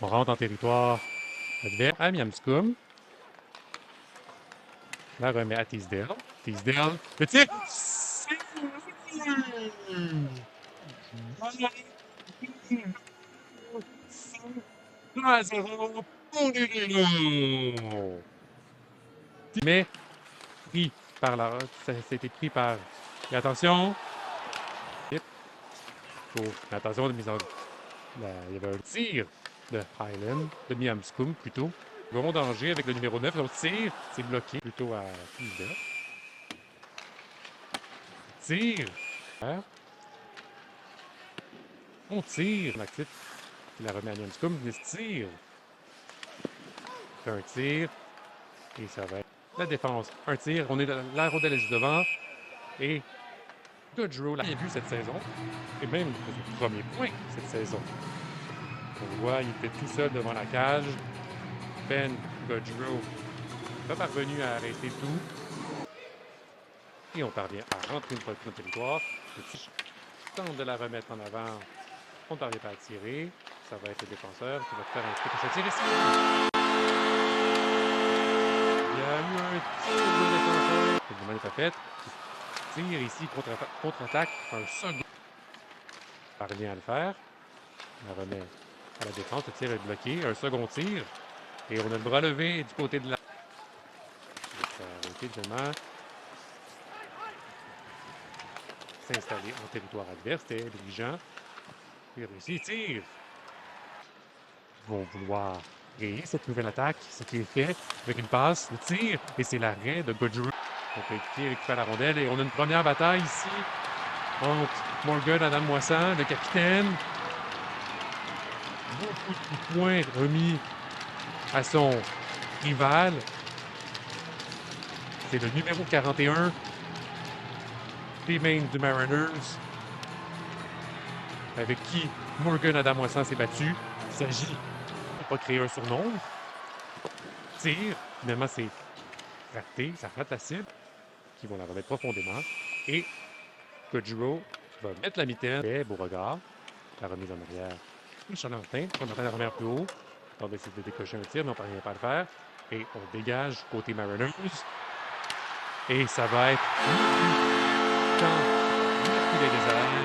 On rentre en territoire adverse. À Miamscoum. La remet à Teasdale. Teasdale. Le tir. C'est 1-0 pour les Lions. Mais pris par la. Ça a été pris par. Et attention. Oh, attention de mise en. Il y avait un tir de Highland, de Miamscoum plutôt. Gros danger avec le numéro 9. Donc, tir, c'est bloqué plutôt à Teasdale. Tire. On tire. Actif. Il la remet à Miamscoum. Il se tire. Fait un tir. Et ça va être la défense. Un tir. On est la rondelle est juste devant. Et Goodrow l'a bien vu cette saison. Et même le premier point cette saison. On voit, il était tout seul devant la cage. Ben Goodrow pas parvenu à arrêter tout. Et on parvient à rentrer une fois dans le territoire. Le petit tente de la remettre en avant. On ne parvient pas à tirer. Ça va être le défenseur qui va faire un petit tir ici. Il y a eu un tir de défenseur. Le mouvement n'est pas fait. Tire ici, contre-attaque. Un second. Parvient à le faire. On la remet à la défense. Le tir est bloqué. Un second tir. Et on a le bras levé du côté de la. Arrêter demain. S'installer en territoire adverse. C'était intelligent. Il réussit, tire. Ils vont vouloir créer cette nouvelle attaque, ce qui est fait avec une passe, le tir, et c'est l'arrêt de Goodrow. Donc, l'équipier récupère la rondelle et on a une première bataille ici entre Morgan Adam Moissan, le capitaine. Beaucoup de coups de poing remis à son rival. C'est le numéro 41 des Mains du Mariners, avec qui Morgan Adam Moissan s'est battu. Il s'agit de pas créer un surnom. Tire, finalement c'est raté, ça rate la cible, qui vont la remettre profondément. Et Goodrow va mettre la mitaine. Très beau regard. La remise en arrière. Et Charlentin, on entend la remettre plus haut. On va essayer de décocher un tir, mais on ne parvient pas à le faire. Et on dégage côté Mariners. Et ça va être quand il est des airs.